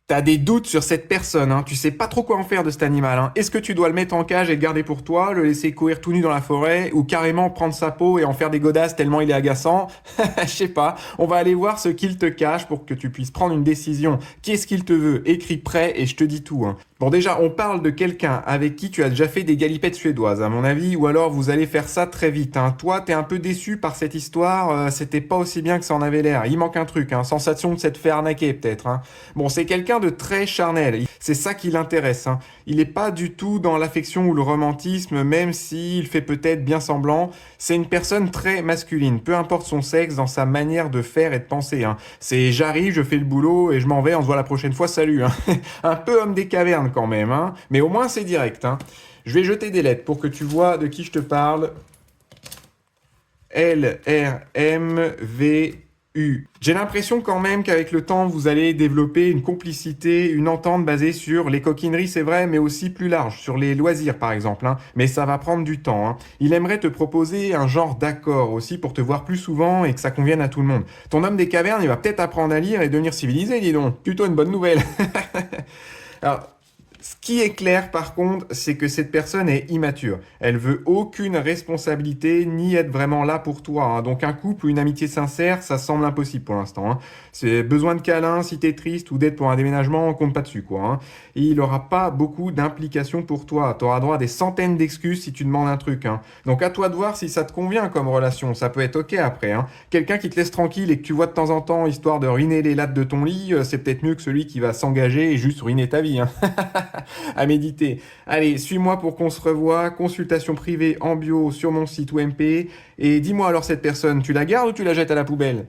T'as des doutes sur cette personne, hein. Tu sais pas trop quoi en faire de cet animal, hein. Est-ce que tu dois le mettre en cage et le garder pour toi, le laisser courir tout nu dans la forêt, ou carrément prendre sa peau et en faire des godasses tellement il est agaçant? Je sais pas. On va aller voir ce qu'il te cache pour que tu puisses prendre une décision. Qu'est-ce qu'il te veut? Écris prêt et je te dis tout, hein. Bon, déjà, on parle de quelqu'un avec qui tu as déjà fait des galipettes suédoises, à mon avis, ou alors vous allez faire ça très vite, hein. Toi, t'es un peu déçu par cette histoire, c'était pas aussi bien que ça en avait l'air. Il manque un truc, hein. Sensation de s'être fait arnaquer, peut-être, hein. Bon, c'est quelqu'un de très charnel. C'est ça qui l'intéresse, hein. Il n'est pas du tout dans l'affection ou le romantisme, même s'il fait peut-être bien semblant. C'est une personne très masculine, peu importe son sexe, dans sa manière de faire et de penser, hein. C'est j'arrive, je fais le boulot et je m'en vais, on se voit la prochaine fois, salut, hein. Un peu homme des cavernes quand même, hein. Mais au moins c'est direct, hein. Je vais jeter des lettres pour que tu vois de qui je te parle. LRMVU. J'ai l'impression quand même qu'avec le temps, vous allez développer une complicité, une entente basée sur les coquineries, c'est vrai, mais aussi plus large, sur les loisirs par exemple, hein. Mais ça va prendre du temps, hein. Il aimerait te proposer un genre d'accord aussi pour te voir plus souvent et que ça convienne à tout le monde. Ton homme des cavernes, il va peut-être apprendre à lire et devenir civilisé, dis donc. Plutôt une bonne nouvelle. Alors, ce qui est clair par contre, c'est que cette personne est immature. Elle veut aucune responsabilité ni être vraiment là pour toi, hein. Donc un couple ou une amitié sincère, ça semble impossible pour l'instant, hein. C'est besoin de câlin si t'es triste ou d'aide pour un déménagement, on compte pas dessus quoi, hein. Et il aura pas beaucoup d'implications pour toi. T'auras droit à des centaines d'excuses si tu demandes un truc, hein. Donc à toi de voir si ça te convient comme relation. Ça peut être ok après, hein. Quelqu'un qui te laisse tranquille et que tu vois de temps en temps histoire de ruiner les lattes de ton lit, c'est peut-être mieux que celui qui va s'engager et juste ruiner ta vie, hein. À méditer. Allez, suis-moi pour qu'on se revoie. Consultation privée en bio sur mon site OMP. Et dis-moi alors cette personne, tu la gardes ou tu la jettes à la poubelle?